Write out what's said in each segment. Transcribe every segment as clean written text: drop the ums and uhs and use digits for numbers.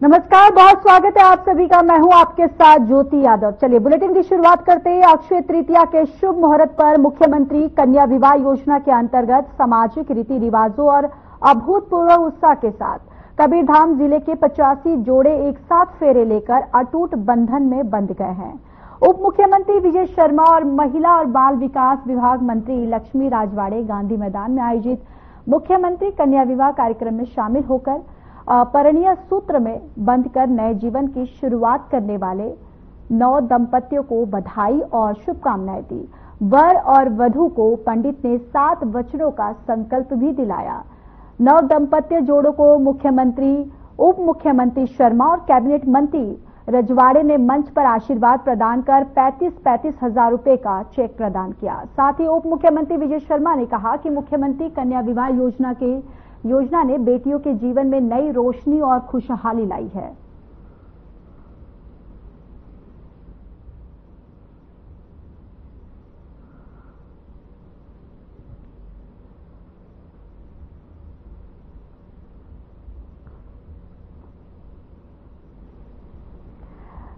नमस्कार, बहुत स्वागत है आप सभी का। मैं हूं आपके साथ ज्योति यादव। चलिए बुलेटिन की शुरुआत करते हैं। अक्षय तृतीया के शुभ मुहूर्त पर मुख्यमंत्री कन्या विवाह योजना के अंतर्गत सामाजिक रीति रिवाजों और अभूतपूर्व उत्साह के साथ कबीरधाम जिले के 85 जोड़े एक साथ फेरे लेकर अटूट बंधन में बंध गए हैं। उप मुख्यमंत्री विजय शर्मा और महिला और बाल विकास विभाग मंत्री लक्ष्मी राजवाड़े गांधी मैदान में आयोजित मुख्यमंत्री कन्या विवाह कार्यक्रम में शामिल होकर परिणय सूत्र में बंधकर नए जीवन की शुरुआत करने वाले नव दंपतियों को बधाई और शुभकामनाएं दी। वर और वधू को पंडित ने 7 वचनों का संकल्प भी दिलाया। नव दंपत्य जोड़ों को मुख्यमंत्री, उप मुख्यमंत्री शर्मा और कैबिनेट मंत्री रजवाड़े ने मंच पर आशीर्वाद प्रदान कर 35-35 हजार रुपए का चेक प्रदान किया। साथ ही उप मुख्यमंत्री विजय शर्मा ने कहा कि मुख्यमंत्री कन्या विवाह योजना ने बेटियों के जीवन में नई रोशनी और खुशहाली लाई है।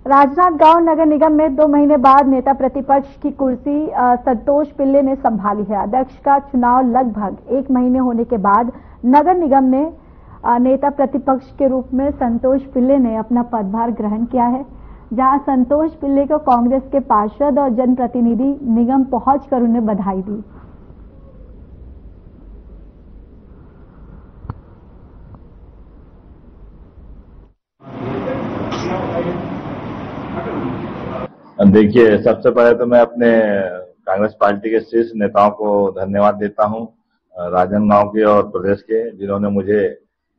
राजनांदगांव नगर निगम में 2 महीने बाद नेता प्रतिपक्ष की कुर्सी संतोष पिल्ले ने संभाली है। अध्यक्ष का चुनाव लगभग 1 महीने होने के बाद नगर निगम में नेता प्रतिपक्ष के रूप में संतोष पिल्ले ने अपना पदभार ग्रहण किया है। जहां संतोष पिल्ले को कांग्रेस के पार्षद और जनप्रतिनिधि निगम पहुंचकर उन्हें बधाई दी। देखिए, सबसे पहले तो मैं अपने कांग्रेस पार्टी के शीर्ष नेताओं को धन्यवाद देता हूं, राजनांदगांव के और प्रदेश के, जिन्होंने मुझे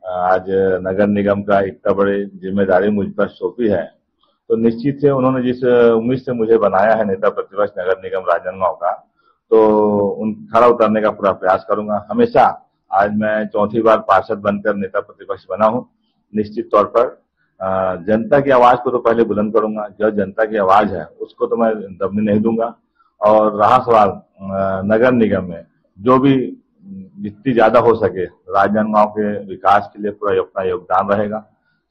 आज नगर निगम का इतना बड़ी जिम्मेदारी मुझ पर सौंपी है। तो निश्चित से उन्होंने जिस उम्मीद से मुझे बनाया है नेता प्रतिपक्ष नगर निगम राजनांदगांव का, तो उन खरा उतरने का पूरा प्रयास करूंगा। हमेशा आज मैं 4थी बार पार्षद बनकर नेता प्रतिपक्ष बना हूं। निश्चित तौर पर जनता की आवाज को तो पहले बुलंद करूंगा। जो जनता की आवाज है उसको तो मैं दबने नहीं दूंगा। और रहा सवाल नगर निगम में, जो भी जितनी ज्यादा हो सके राजनांदगांव के विकास के लिए पूरा अपना योगदान रहेगा।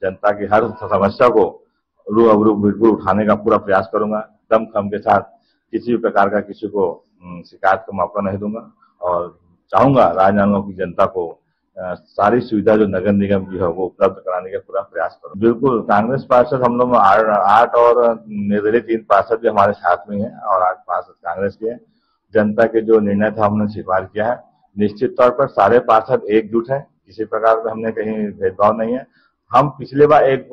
जनता की हर समस्या को रूबरू बिल्कुल उठाने का पूरा प्रयास करूंगा। दमखम के साथ किसी भी प्रकार का किसी को शिकायत का मौका नहीं दूंगा और चाहूंगा राजनांदगांव की जनता को सारी सुविधा जो नगर निगम की है वो उपलब्ध कराने का पूरा प्रयास करूं। बिल्कुल, कांग्रेस पार्षद हम लोग 8 और निर्दलीय 3 पार्षद भी हमारे साथ में हैं और 8 पार्षद कांग्रेस के हैं। जनता के जो निर्णय था हमने स्वीकार किया है। निश्चित तौर पर सारे पार्षद एकजुट हैं, किसी प्रकार का हमने कहीं भेदभाव नहीं है। हम पिछले बार एक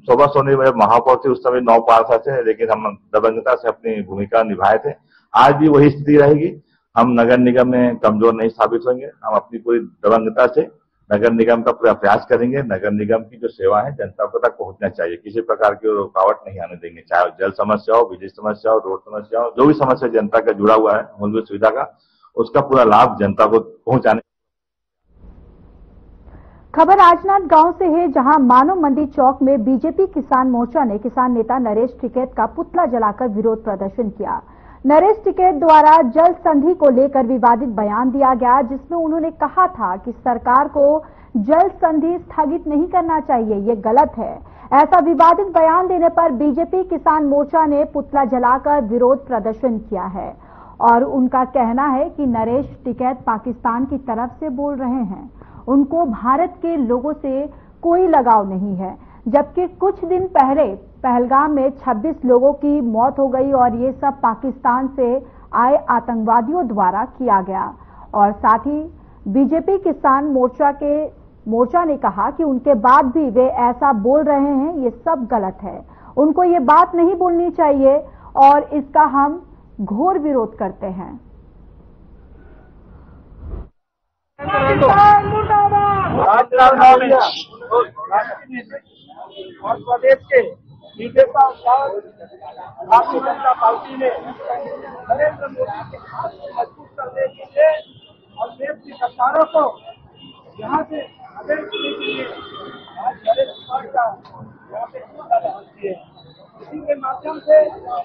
शोभा सोनी महापौर थे, उस समय 9 पार्षद थे, लेकिन हम दबंगता से अपनी भूमिका निभाए थे। आज भी वही स्थिति रहेगी। हम नगर निगम में कमजोर नहीं साबित होंगे। हम अपनी पूरी दबंगता से नगर निगम का पूरा प्रयास करेंगे। नगर निगम की जो सेवा है जनता को तक पहुंचना चाहिए, किसी प्रकार की रुकावट नहीं आने देंगे। चाहे जल समस्या हो, बिजली समस्या हो, रोड समस्या हो, जो भी समस्या जनता का जुड़ा हुआ है मूलभूत सुविधा का, उसका पूरा लाभ जनता को पहुंचाने। खबर राजनांदगांव से है, जहां मानव मंडी चौक में बीजेपी किसान मोर्चा ने किसान नेता नरेश टिकैत का पुतला जलाकर विरोध प्रदर्शन किया। नरेश टिकैत द्वारा जल संधि को लेकर विवादित बयान दिया गया, जिसमें उन्होंने कहा था कि सरकार को जल संधि स्थगित नहीं करना चाहिए, ये गलत है। ऐसा विवादित बयान देने पर बीजेपी किसान मोर्चा ने पुतला जलाकर विरोध प्रदर्शन किया है और उनका कहना है कि नरेश टिकैत पाकिस्तान की तरफ से बोल रहे हैं। उनको भारत के लोगों से कोई लगाव नहीं है। जबकि कुछ दिन पहले पहलगाम में 26 लोगों की मौत हो गई और ये सब पाकिस्तान से आए आतंकवादियों द्वारा किया गया। और साथ ही बीजेपी किसान मोर्चा ने कहा कि उनके बाद भी वे ऐसा बोल रहे हैं, ये सब गलत है। उनको ये बात नहीं बोलनी चाहिए और इसका हम घोर विरोध करते हैं। और प्रदेश के विजेता भारतीय जनता पार्टी ने नरेंद्र मोदी के हाथ को मजबूत करने के लिए और देश की सरकारों को यहाँ से अवैध करने के लिए आज नरेंद्र कुमार का यहाँ पे है। इसी के माध्यम से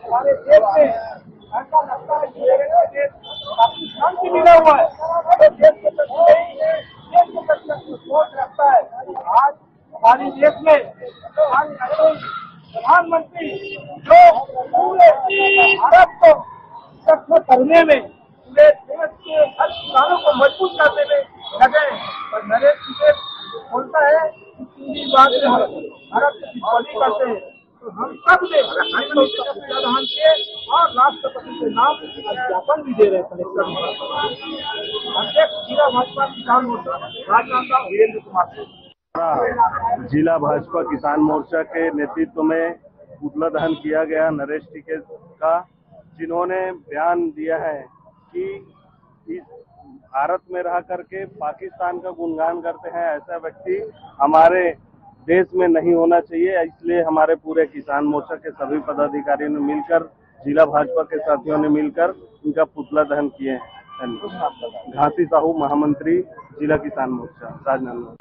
हमारे देश में ऐसा लगता है कि पाकिस्तान से मिला हुआ है, तो देश के प्रति देश के प्रति सोच रखता है। आज हमारे देश में पार्टी जो पूरे भारत को सक्षम करने में, पूरे देश के हर किसानों को मजबूत करने में लगे। और नरेंद्र मोदी बोलता है कि पूरी बात में भारत की बिचौली करते हैं। तो हम सब ने प्रधान के और राष्ट्रपति के नाम ज्ञापन भी दे रहे हैं कलेक्टर। अध्यक्ष जिला भाजपा किसान मोर्चा राजनांदगांव वीरेंद्र कुमार सिंह। जिला भाजपा किसान मोर्चा के नेतृत्व में पुतला दहन किया गया नरेश टिकैत का, जिन्होंने बयान दिया है कि इस भारत में रह करके पाकिस्तान का गुणगान करते हैं, ऐसा व्यक्ति हमारे देश में नहीं होना चाहिए। इसलिए हमारे पूरे किसान मोर्चा के सभी पदाधिकारियों ने मिलकर, जिला भाजपा के साथियों ने मिलकर इनका पुतला दहन किए हैं। घासी साहू, महामंत्री, जिला किसान मोर्चा, राजनांदगांव।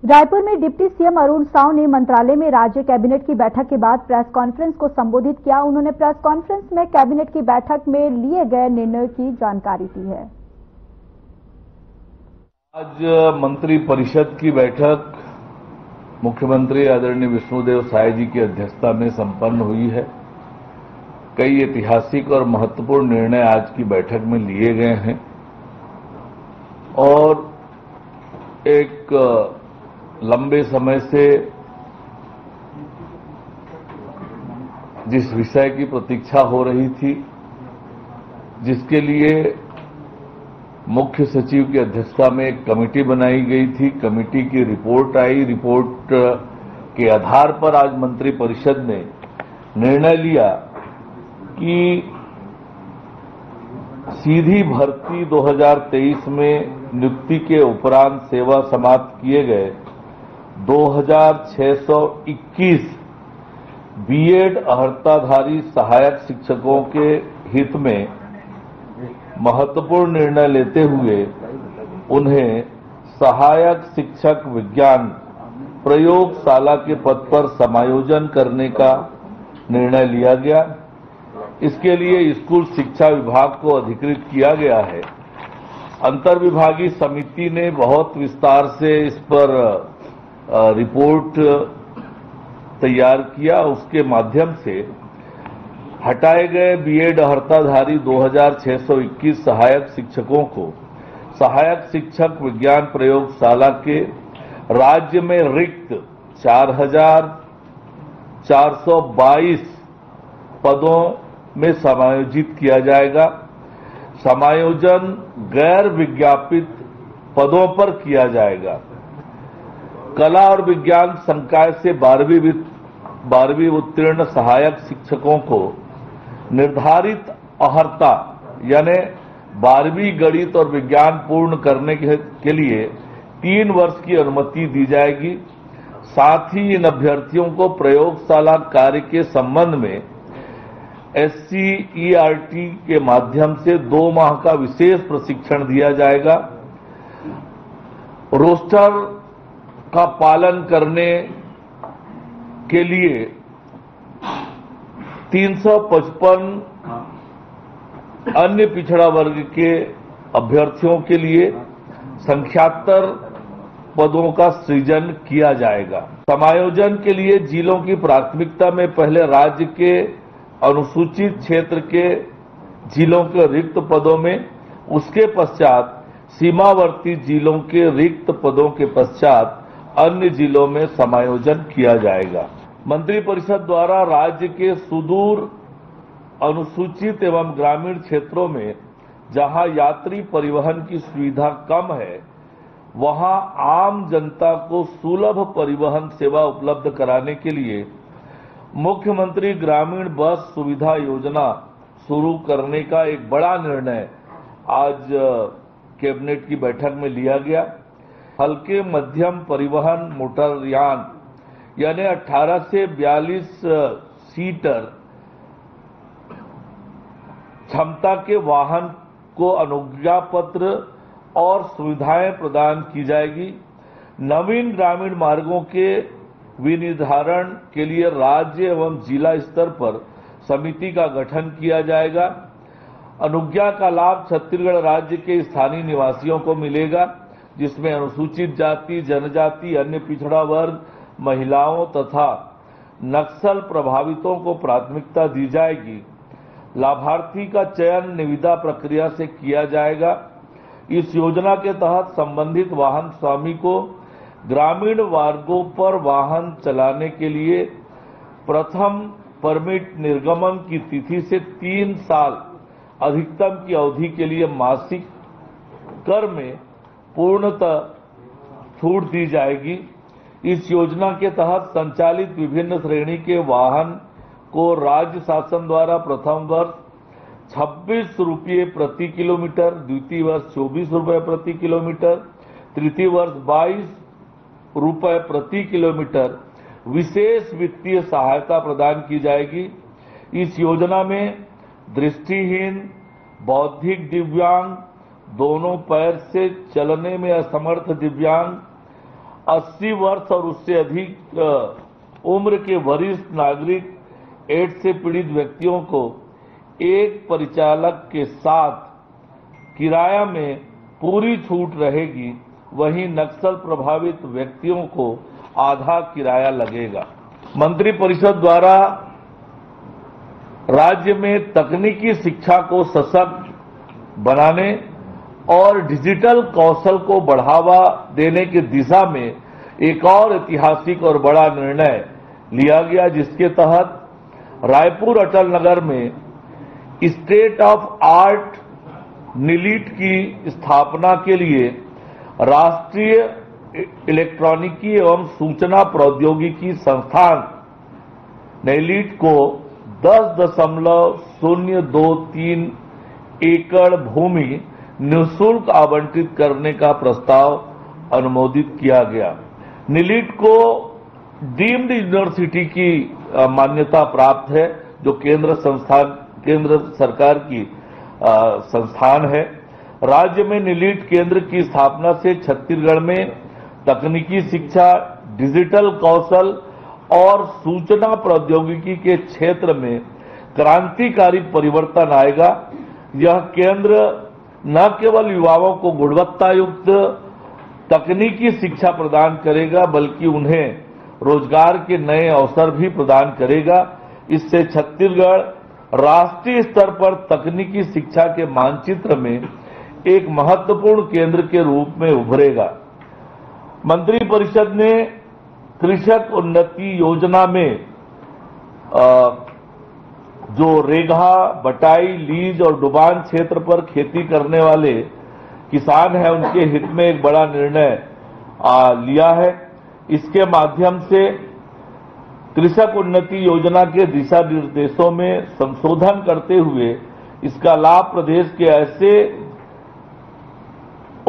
रायपुर में डिप्टी सीएम अरुण साव ने मंत्रालय में राज्य कैबिनेट की बैठक के बाद प्रेस कॉन्फ्रेंस को संबोधित किया। उन्होंने प्रेस कॉन्फ्रेंस में कैबिनेट की बैठक में लिए गए निर्णय की जानकारी दी है। आज मंत्री परिषद की बैठक मुख्यमंत्री आदरणीय विष्णुदेव साय जी की अध्यक्षता में संपन्न हुई है। कई ऐतिहासिक और महत्वपूर्ण निर्णय आज की बैठक में लिए गए हैं और एक लंबे समय से जिस विषय की प्रतीक्षा हो रही थी, जिसके लिए मुख्य सचिव की अध्यक्षता में एक कमेटी बनाई गई थी, कमेटी की रिपोर्ट आई। रिपोर्ट के आधार पर आज मंत्री परिषद ने निर्णय लिया कि सीधी भर्ती 2023 में नियुक्ति के उपरांत सेवा समाप्त किए गए 2621 बीएड अर्हताधारी सहायक शिक्षकों के हित में महत्वपूर्ण निर्णय लेते हुए उन्हें सहायक शिक्षक विज्ञान प्रयोगशाला के पद पर समायोजन करने का निर्णय लिया गया। इसके लिए स्कूल शिक्षा विभाग को अधिकृत किया गया है। अंतर्विभागीय समिति ने बहुत विस्तार से इस पर रिपोर्ट तैयार किया। उसके माध्यम से हटाए गए बीएड अर्हताधारी 2621 सहायक शिक्षकों को सहायक शिक्षक विज्ञान प्रयोगशाला के राज्य में रिक्त 4422 पदों में समायोजित किया जाएगा। समायोजन गैर विज्ञापित पदों पर किया जाएगा। कला और विज्ञान संकाय से 12वीं उत्तीर्ण सहायक शिक्षकों को निर्धारित अर्हता यानी 12वीं गणित और विज्ञान पूर्ण करने के लिए 3 वर्ष की अनुमति दी जाएगी। साथ ही इन अभ्यर्थियों को प्रयोगशाला कार्य के संबंध में SCERT के माध्यम से 2 माह का विशेष प्रशिक्षण दिया जाएगा। रोस्टर का पालन करने के लिए 355 अन्य पिछड़ा वर्ग के अभ्यर्थियों के लिए संख्यातर पदों का सृजन किया जाएगा। समायोजन के लिए जिलों की प्राथमिकता में पहले राज्य के अनुसूचित क्षेत्र के जिलों के रिक्त पदों में, उसके पश्चात सीमावर्ती जिलों के रिक्त पदों के पश्चात अन्य जिलों में समायोजन किया जाएगा। मंत्रिपरिषद द्वारा राज्य के सुदूर अनुसूचित एवं ग्रामीण क्षेत्रों में जहां यात्री परिवहन की सुविधा कम है, वहां आम जनता को सुलभ परिवहन सेवा उपलब्ध कराने के लिए मुख्यमंत्री ग्रामीण बस सुविधा योजना शुरू करने का एक बड़ा निर्णय आज कैबिनेट की बैठक में लिया गया। हल्के मध्यम परिवहन मोटरयान यानी 18 से 42 सीटर क्षमता के वाहन को अनुज्ञा पत्र और सुविधाएं प्रदान की जाएगी। नवीन ग्रामीण मार्गों के विनिर्धारण के लिए राज्य एवं जिला स्तर पर समिति का गठन किया जाएगा। अनुज्ञा का लाभ छत्तीसगढ़ राज्य के स्थानीय निवासियों को मिलेगा, जिसमें अनुसूचित जाति, जनजाति, अन्य पिछड़ा वर्ग, महिलाओं तथा नक्सल प्रभावितों को प्राथमिकता दी जाएगी। लाभार्थी का चयन निविदा प्रक्रिया से किया जाएगा। इस योजना के तहत संबंधित वाहन स्वामी को ग्रामीण मार्गों पर वाहन चलाने के लिए प्रथम परमिट निर्गमन की तिथि से 3 साल अधिकतम की अवधि के लिए मासिक कर में पूर्णतः छूट दी जाएगी। इस योजना के तहत संचालित विभिन्न श्रेणी के वाहन को राज्य शासन द्वारा प्रथम वर्ष 26 रुपये प्रति किलोमीटर, द्वितीय वर्ष 24 रुपये प्रति किलोमीटर, तृतीय वर्ष 22 रुपये प्रति किलोमीटर विशेष वित्तीय सहायता प्रदान की जाएगी। इस योजना में दृष्टिहीन, बौद्धिक दिव्यांग, दोनों पैर से चलने में असमर्थ दिव्यांग, 80 वर्ष और उससे अधिक उम्र के वरिष्ठ नागरिक, एड्स से पीड़ित व्यक्तियों को एक परिचालक के साथ किराया में पूरी छूट रहेगी। वहीं नक्सल प्रभावित व्यक्तियों को आधा किराया लगेगा। मंत्रिपरिषद द्वारा राज्य में तकनीकी शिक्षा को सशक्त बनाने और डिजिटल कौशल को बढ़ावा देने की दिशा में एक और ऐतिहासिक और बड़ा निर्णय लिया गया, जिसके तहत रायपुर अटल नगर में स्टेट ऑफ आर्ट नीलिट की स्थापना के लिए राष्ट्रीय इलेक्ट्रॉनिकी एवं सूचना प्रौद्योगिकी संस्थान नीलिट को 10.023 एकड़ भूमि निःशुल्क आवंटित करने का प्रस्ताव अनुमोदित किया गया। नीलिट को डीम्ड यूनिवर्सिटी की मान्यता प्राप्त है, जो केंद्र सरकार की संस्थान है। राज्य में नीलिट केंद्र की स्थापना से छत्तीसगढ़ में तकनीकी शिक्षा, डिजिटल कौशल और सूचना प्रौद्योगिकी के क्षेत्र में क्रांतिकारी परिवर्तन आएगा। यह केंद्र न केवल युवाओं को गुणवत्ता युक्त तकनीकी शिक्षा प्रदान करेगा, बल्कि उन्हें रोजगार के नए अवसर भी प्रदान करेगा। इससे छत्तीसगढ़ राष्ट्रीय स्तर पर तकनीकी शिक्षा के मानचित्र में एक महत्वपूर्ण केंद्र के रूप में उभरेगा। मंत्रिपरिषद ने कृषक उन्नति योजना में जो रेगहा, बटाई, लीज और डुबान क्षेत्र पर खेती करने वाले किसान हैं, उनके हित में एक बड़ा निर्णय लिया है। इसके माध्यम से कृषक उन्नति योजना के दिशा निर्देशों में संशोधन करते हुए इसका लाभ प्रदेश के ऐसे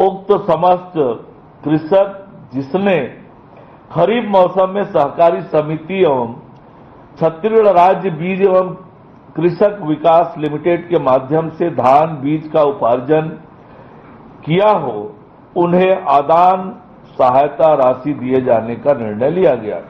उक्त समस्त कृषक जिसने खरीफ मौसम में सहकारी समिति एवं छत्तीसगढ़ राज्य बीज एवं कृषक विकास लिमिटेड के माध्यम से धान बीज का उपार्जन किया हो, उन्हें आदान सहायता राशि दिए जाने का निर्णय लिया गया।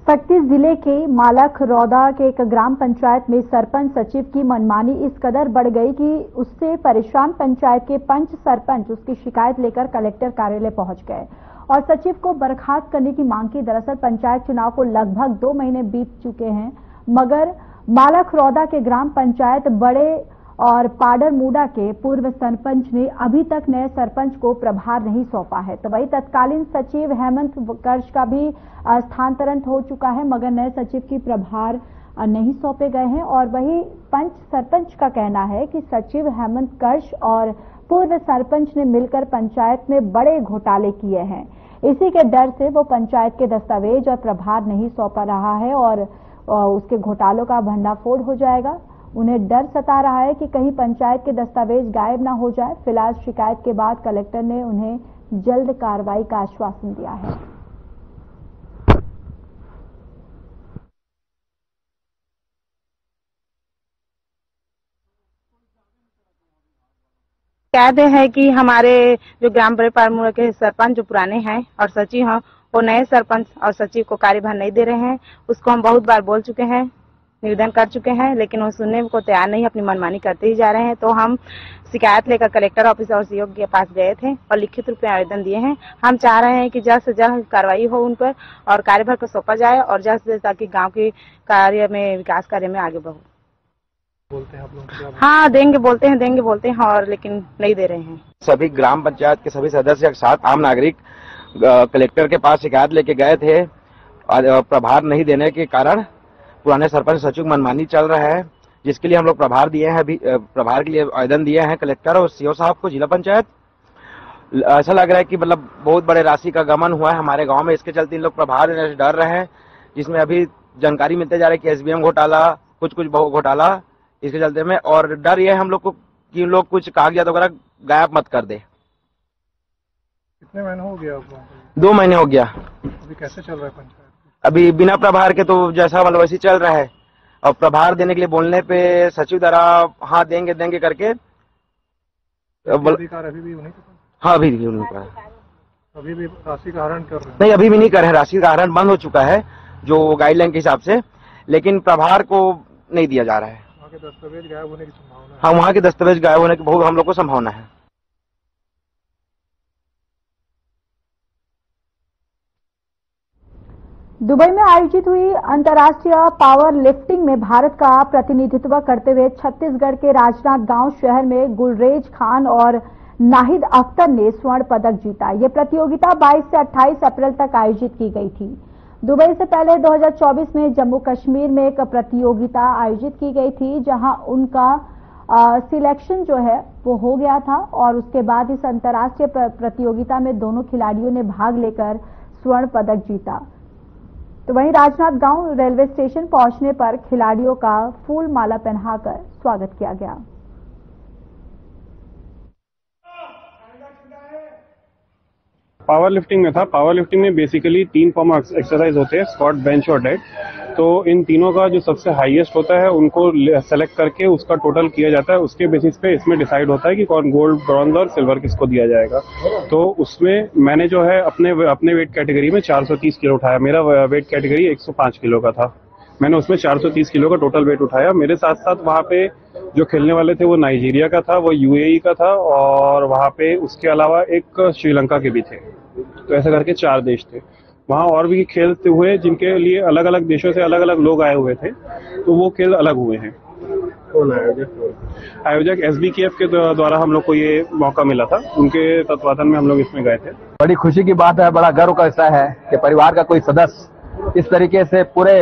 सक्ती जिले के मालखरौदा के एक ग्राम पंचायत में सरपंच सचिव की मनमानी इस कदर बढ़ गई कि उससे परेशान पंचायत के पंच सरपंच उसकी शिकायत लेकर कलेक्टर कार्यालय पहुंच गए और सचिव को बर्खास्त करने की मांग की। दरअसल पंचायत चुनाव को लगभग 2 महीने बीत चुके हैं, मगर मालखरौदा के ग्राम पंचायत बड़े और पाडरमुड़ा के पूर्व सरपंच ने अभी तक नए सरपंच को प्रभार नहीं सौंपा है। तो वही तत्कालीन सचिव हेमंत कर्श का भी स्थानांतरण हो चुका है, मगर नए सचिव की प्रभार नहीं सौंपे गए हैं। और वही पंच सरपंच का कहना है कि सचिव हेमंत कर्श और पूर्व सरपंच ने मिलकर पंचायत में बड़े घोटाले किए हैं। इसी के डर से वो पंचायत के दस्तावेज और प्रभार नहीं सौंपा रहा है और उसके घोटालों का भंडाफोड़ हो जाएगा। उन्हें डर सता रहा है कि कहीं पंचायत के दस्तावेज गायब ना हो जाए। फिलहाल शिकायत के बाद कलेक्टर ने उन्हें जल्द कार्रवाई का आश्वासन दिया है। शिकायत है कि हमारे जो ग्राम परिपार के सरपंच जो पुराने हैं और सचिव हैं, वो नए सरपंच और सचिव को कार्यभार नहीं दे रहे हैं। उसको हम बहुत बार बोल चुके हैं, निवेदन कर चुके हैं, लेकिन वो सुनने को तैयार नहीं, अपनी मनमानी करते ही जा रहे हैं। तो हम शिकायत लेकर कलेक्टर ऑफिस और सीओ के पास गए थे और लिखित रूप में आवेदन दिए हैं। हम चाह रहे हैं कि जल्द से जल्द कार्रवाई हो उन पर और कार्यभार को सौंपा जाए और जल्द से जल्द, ताकि गांव के कार्य में, विकास कार्य में आगे बढ़ो। बोलते हैं आप लोग? हाँ, देंगे बोलते हैं और लेकिन नहीं दे रहे हैं। सभी ग्राम पंचायत के सभी सदस्य के साथ आम नागरिक कलेक्टर के पास शिकायत लेके गए थे। प्रभार नहीं देने के कारण पुराने सरपंच सचिव मनमानी चल रहा है, जिसके लिए हम लोग प्रभार दिए हैं। अभी प्रभार के लिए आवेदन दिए हैं कलेक्टर और सीओ साहब को, जिला पंचायत। ऐसा लग रहा है कि मतलब बहुत बड़े राशि का गमन हुआ है हमारे गांव में, इसके चलते इन लोग प्रभार देने से डर रहे हैं, जिसमें अभी जानकारी मिलते जा रही है कि एसबीएम घोटाला, कुछ घोटाला, इसके चलते में। और डर ये है हम लोग को कि लोग कुछ कागजात वगैरह गायब मत कर दे। कितने महीने हो गया आपको? 2 महीने हो गया। अभी कैसे चल रहा है पंचायत? अभी बिना प्रभार के तो जैसा मतलब वैसे चल रहा है। और प्रभार देने के लिए बोलने पे सचिव द्वारा हाँ देंगे करके अधिकार अभी भी उन्हीं के पास? हाँ, अभी भी उन्हीं का। अभी भी राशि का आहरण कर रहे हैं? नहीं, अभी भी नहीं कर रहे हैं। राशि का आहरण बंद हो चुका है जो गाइडलाइन के हिसाब से, लेकिन प्रभार को नहीं दिया जा रहा है। वहाँ के दस्तावेज गायब होने की संभावना है? हाँ, वहाँ के दस्तावेज गायब होने की बहुत हम लोग को संभावना है। दुबई में आयोजित हुई अंतर्राष्ट्रीय पावर लिफ्टिंग में भारत का प्रतिनिधित्व करते हुए छत्तीसगढ़ के राजनांद गांव शहर में गुलरेज खान और नाहिद अख्तर ने स्वर्ण पदक जीता। ये प्रतियोगिता 22 से 28 अप्रैल तक आयोजित की गई थी। दुबई से पहले 2024 में जम्मू कश्मीर में एक प्रतियोगिता आयोजित की गई थी, जहां उनका सिलेक्शन जो है वो हो गया था और उसके बाद इस अंतर्राष्ट्रीय प्रतियोगिता में दोनों खिलाड़ियों ने भाग लेकर स्वर्ण पदक जीता। तो वहीं राजनांद गांव रेलवे स्टेशन पहुंचने पर खिलाड़ियों का फूल माला पहनाकर स्वागत किया गया। पावर लिफ्टिंग में था। पावर लिफ्टिंग में बेसिकली 3 फॉर्म एक्सरसाइज होते हैं, स्क्वाट, बेंच और डेड। तो इन तीनों का जो सबसे हाईएस्ट होता है उनको सेलेक्ट करके उसका टोटल किया जाता है। उसके बेसिस पे इसमें डिसाइड होता है कि कौन गोल्ड, ब्रॉन्ज और सिल्वर किसको दिया जाएगा। तो उसमें मैंने जो है अपने वेट कैटेगरी में 430 किलो उठाया। मेरा वेट कैटेगरी 105 किलो का था। मैंने उसमें 430 किलो का टोटल वेट उठाया। मेरे साथ साथ वहाँ पे जो खेलने वाले थे वो नाइजीरिया का था, वो यूएई का था और वहाँ पे उसके अलावा एक श्रीलंका के भी थे। तो ऐसा करके 4 देश थे वहाँ। और भी खेलते हुए जिनके लिए अलग अलग देशों से अलग अलग लोग आए हुए थे, तो वो खेल अलग हुए हैं। कौन आयोजक? आयोजक एसबीकेएफ के द्वारा हम लोग को ये मौका मिला था, उनके तत्वाधान में हम लोग इसमें गए थे। बड़ी खुशी की बात है, बड़ा गर्व का विषय है कि परिवार का कोई सदस्य इस तरीके से पूरे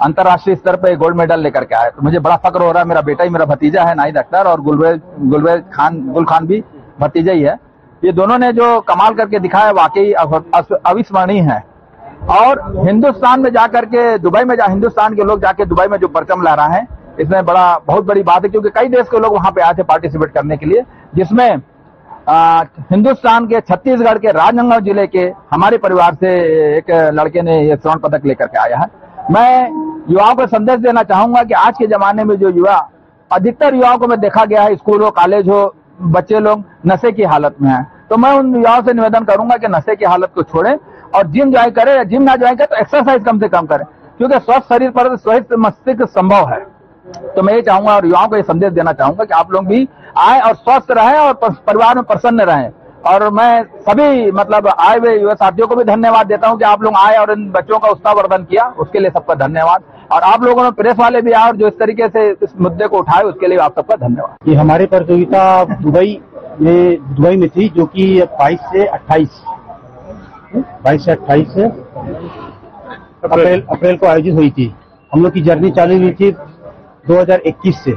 अंतर्राष्ट्रीय स्तर पे गोल्ड मेडल लेकर के आया। तो मुझे बड़ा फक्र हो रहा है। मेरा बेटा ही मेरा भतीजा है नाहिद अख्तर, और गुल खान भी भतीजा ही है। ये दोनों ने जो कमाल करके दिखाया वाकई अविस्मरणीय है। और हिंदुस्तान में जाकर के हिंदुस्तान के लोग जाके दुबई में जो परचम ला रहे हैं, इसमें बहुत बड़ी बात है, क्योंकि कई देश के लोग वहां पे आए थे पार्टिसिपेट करने के लिए, जिसमें हिंदुस्तान के छत्तीसगढ़ के राजनांदगांव जिले के हमारे परिवार से एक लड़के ने ये स्वर्ण पदक लेकर के आया है। मैं युवाओं को संदेश देना चाहूंगा कि आज के जमाने में जो युवा, अधिकतर युवाओं को मैं देखा गया है, स्कूल हो, कॉलेज हो, बच्चे लोग नशे की हालत में हैं। तो मैं उन युवाओं से निवेदन करूंगा कि नशे की हालत को छोड़ें और जिम ज्वाइन करें, या जिम ना ज्वाइन करें तो एक्सरसाइज कम से कम करें, क्योंकि स्वस्थ शरीर पर स्वस्थ मस्तिष्क संभव है। तो मैं ये चाहूंगा और युवाओं को ये संदेश देना चाहूंगा कि आप लोग भी आए और स्वस्थ रहें और परिवार में प्रसन्न रहें। और मैं सभी आए हुए युवा साथियों को भी धन्यवाद देता हूं कि आप लोग आए और इन बच्चों का उत्साहवर्धन किया, उसके लिए सबका धन्यवाद। और आप लोगों ने प्रेस वाले भी आए और जो इस तरीके से इस मुद्दे को उठाए, उसके लिए आप सबका धन्यवाद। ये हमारी प्रतियोगिता दुबई में थी, जो कि 22 से 28 अप्रैल को आयोजित हुई थी। हम लोग की जर्नी चालू हुई थी 2021 से,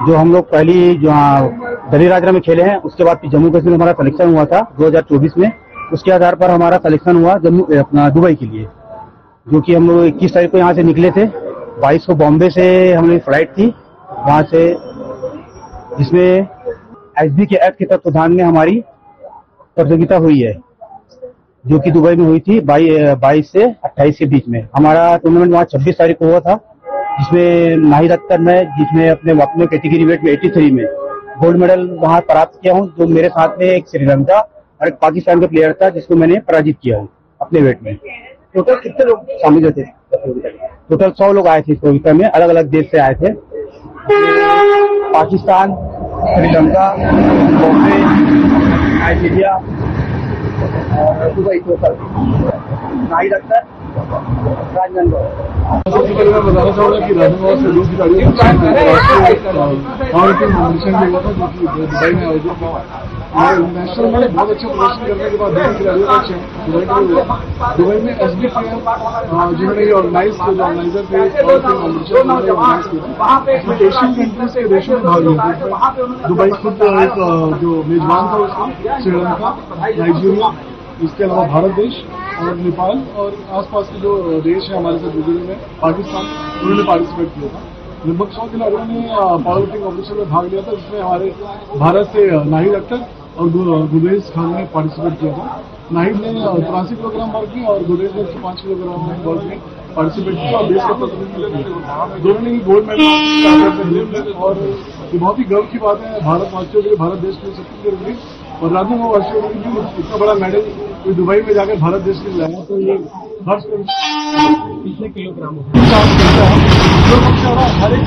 जो हम लोग पहली जो दलीराजरा में खेले हैं, उसके बाद फिर जम्मू कश्मीर हमारा सिलेक्शन हुआ था 2024 में। उसके आधार पर हमारा सिलेक्शन हुआ दुबई के लिए, जो कि हम लोग 21 तारीख को यहाँ से निकले थे। 22 को बॉम्बे से हम लोग फ्लाइट थी वहाँ से, जिसमें एसबीकेएफ के तत्वाधान में हमारी प्रतियोगिता हुई है, जो कि दुबई में हुई थी 22 से 28 के बीच में। हमारा टूर्नामेंट वहाँ 26 तारीख को हुआ था, जिसमें नाहिद अख्तर में, जिसमें अपने कैटेगरी वेट में 83 में गोल्ड मेडल वहां प्राप्त किया हूं। जो मेरे साथ में एक श्रीलंका और एक पाकिस्तान का प्लेयर था जिसको मैंने पराजित किया हूं अपने वेट में। टोटल कितने लोग शामिल थे? टोटल 100 लोग आए थे इस प्रतियोगिता में, अलग अलग देश से आए थे। पाकिस्तान, श्रीलंका, बॉम्बे, नाइजीरिया और दुबई। टोटल नाहिद अख्तर, राजनंदगांव। सबसे पहले मैं बताना चाहूंगा कि राजनंदगांव से दूसरी गाड़ी दुबई में आयोजित हुआ। नेशनल में बहुत अच्छा प्रदर्शन करने के बाद दूसरी खिलाड़ियों का चयन दुबई में SBPM जिन्होंने ये ऑर्गेनाइज किया, जो ऑर्गेनाइजर थे एशियन कंट्रीज के देशों में भाग लिया। दुबई खुद एक जो मेजबान था उसका, श्रीलंका, नाइजीरिया, इसके अलावा भारत देश और नेपाल और आसपास के जो देश है हमारे साथ जुड़े हुए, पाकिस्तान, उन्होंने पार्टिसिपेट किया था। लगभग 100 खिलाड़ियों ने पावर लिफ्टिंग कॉम्पिटिशन में भाग लिया था, जिसमें हमारे भारत से नाहिद अख्तर और गुरवेज खान ने पार्टिसिपेट किया था। नाहिद ने 83 किलोग्राम वर्ग में और गुरवेज ने 105 किलोग्राम वर्ग में पार्टिसिपेट किया और देश का प्रतिनिधित्व किया। दोनों ने ही गोल्ड मेडल और ये बहुत ही गर्व की बात है भारतवासियों के लिए, भारत देश के लिए, सबके लिए। और राजनंदगांव वासियों के लिए इतना बड़ा मेडल दुबई में जाकर भारत देश के लिए लाया, तो ये हर्ष कितने किलोग्राम हर एक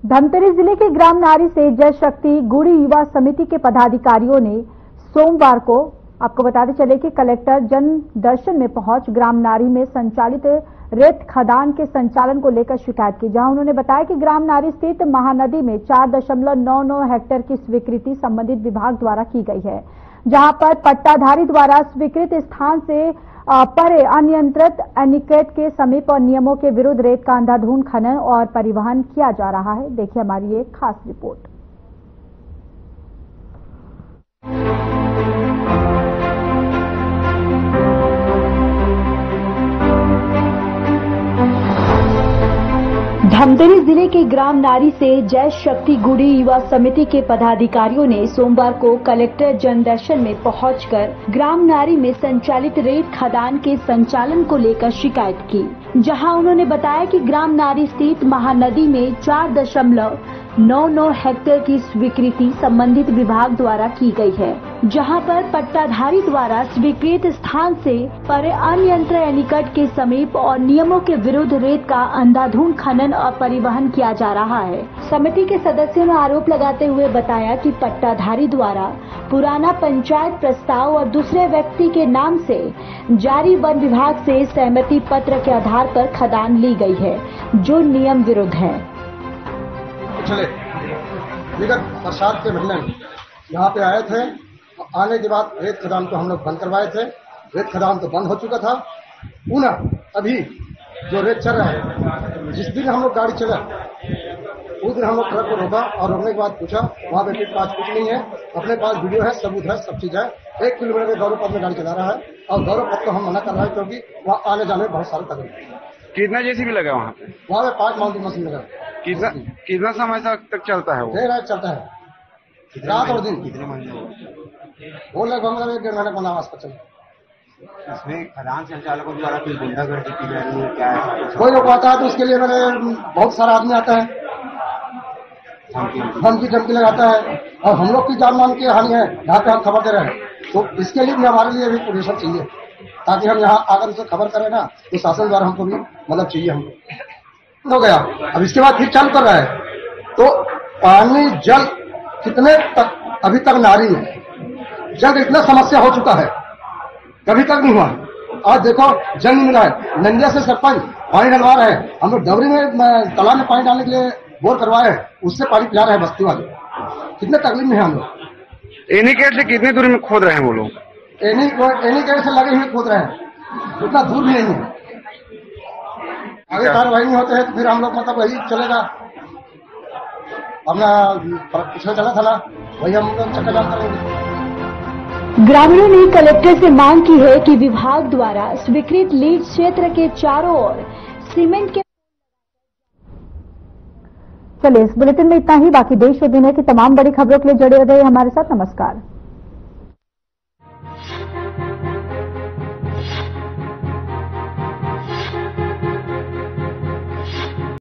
धमतरी जिले के ग्राम नारी से जय शक्ति गुड़ी युवा समिति के पदाधिकारियों ने सोमवार को, आपको बताते चले कि कलेक्टर जन दर्शन में पहुंच ग्राम नारी में संचालित रेत खदान के संचालन को लेकर शिकायत की, जहां उन्होंने बताया कि ग्राम नारी स्थित महानदी में 4.99 हेक्टेयर की स्वीकृति संबंधित विभाग द्वारा की गई है, जहां पर पट्टाधारी द्वारा स्वीकृत स्थान से परे अनियंत्रित एनीकट के समीप और नियमों के विरुद्ध रेत का अंधाधुंध खनन और परिवहन किया जा रहा है। देखिए हमारी एक खास रिपोर्ट। धमतरी जिले के ग्राम नारी से जय शक्ति गुड़ी युवा समिति के पदाधिकारियों ने सोमवार को कलेक्टर जनदर्शन में पहुंचकर ग्राम नारी में संचालित रेत खदान के संचालन को लेकर शिकायत की, जहां उन्होंने बताया कि ग्राम नारी स्थित महानदी में 4.99 हेक्टेयर की स्वीकृति संबंधित विभाग द्वारा की गई है, जहां पर पट्टाधारी द्वारा स्वीकृत स्थान से परे अनियंत्रित एनीकट के समीप और नियमों के विरुद्ध रेत का अंधाधुंध खनन और परिवहन किया जा रहा है। समिति के सदस्यों ने आरोप लगाते हुए बताया कि पट्टाधारी द्वारा पुराना पंचायत प्रस्ताव और दूसरे व्यक्ति के नाम से जारी वन विभाग से सहमति पत्र के आधार पर खदान ली गई है, जो नियम विरुद्ध है। पिछले विगत बरसात के महीने में यहाँ पे आए थे, आने के बाद रेत खदान को हम लोग बंद करवाए थे। रेत खदान तो बंद हो चुका था, पुनः अभी जो रेत चल रहा है, जिस दिन हम लोग गाड़ी चला उस दिन हम लोग ट्रक को रोका और रोकने के बाद पूछा, वहाँ पे फिर पास कुछ नहीं है, अपने पास वीडियो है, सबूत है, सब चीज है। 1 किलोमीटर में गौरव पथ में गाड़ी चला रहा है और गौरव पथ को हम मना कर रहे हैं क्योंकि वहाँ आने जाने में बहुत सारे तकलीफ है। कितना जेसीबी लगा वहाँ पे? वहाँ पे 5 माउंटिंग मशीन लगा। कितना समय तक चलता है वो? देर रात चलता है, रात और दिन। कितने महीने वो लगभग 1-1.5 महीने को आस पास चलता। इसमें खदान संचालकों द्वारा कोई गुंडागर्दी की जा रही है क्या है? कोई लोग आता है तो उसके लिए मैंने बहुत सारा आदमी आता है, धमकी लगाता है और हम लोग की जान मान की हानि है, यहाँ पे हम खबर दे रहे हैं। तो इसके लिए भी हमारे लिए भी पोजीशन चाहिए ताकि हम यहाँ आकर उसे खबर करें ना, तो शासन द्वारा हमको भी मदद चाहिए। हमको हो गया, अब इसके बाद फिर चालू कर रहा है। तो पानी जल कितने तक अभी तक नारी में जल इतना समस्या हो चुका है, कभी तक नहीं हुआ। आज देखो जल नहीं मिला है, नंदिया से सरपंच पानी डलवा रहे हैं, हम लोग डबरी में तालाब में पानी डालने के लिए बोर करवाए हैं, उससे पानी पिला रहे हैं बस्ती वाले। कितने तकलीफ में है हम लोग। एनीकट से कितनी दूरी में खोद रहे हैं वो लोग? एनीकट से लगे हुए खोद रहे हैं, उतना दूर भी नहीं है। अगर कार्रवाई नहीं होते हैं तो फिर हम लोग मतलब वही चलेगा। अपना पिछले चला था ना, वही हम लोग चक्कर करेंगे। ग्रामीणों ने कलेक्टर से मांग की है कि विभाग द्वारा स्वीकृत लीड क्षेत्र के चारों ओर सीमेंट के। चलिए, इस बुलेटिन में इतना ही। बाकी देश और दुनिया की तमाम बड़ी खबरों के लिए जुड़े रहिए हमारे साथ। नमस्कार।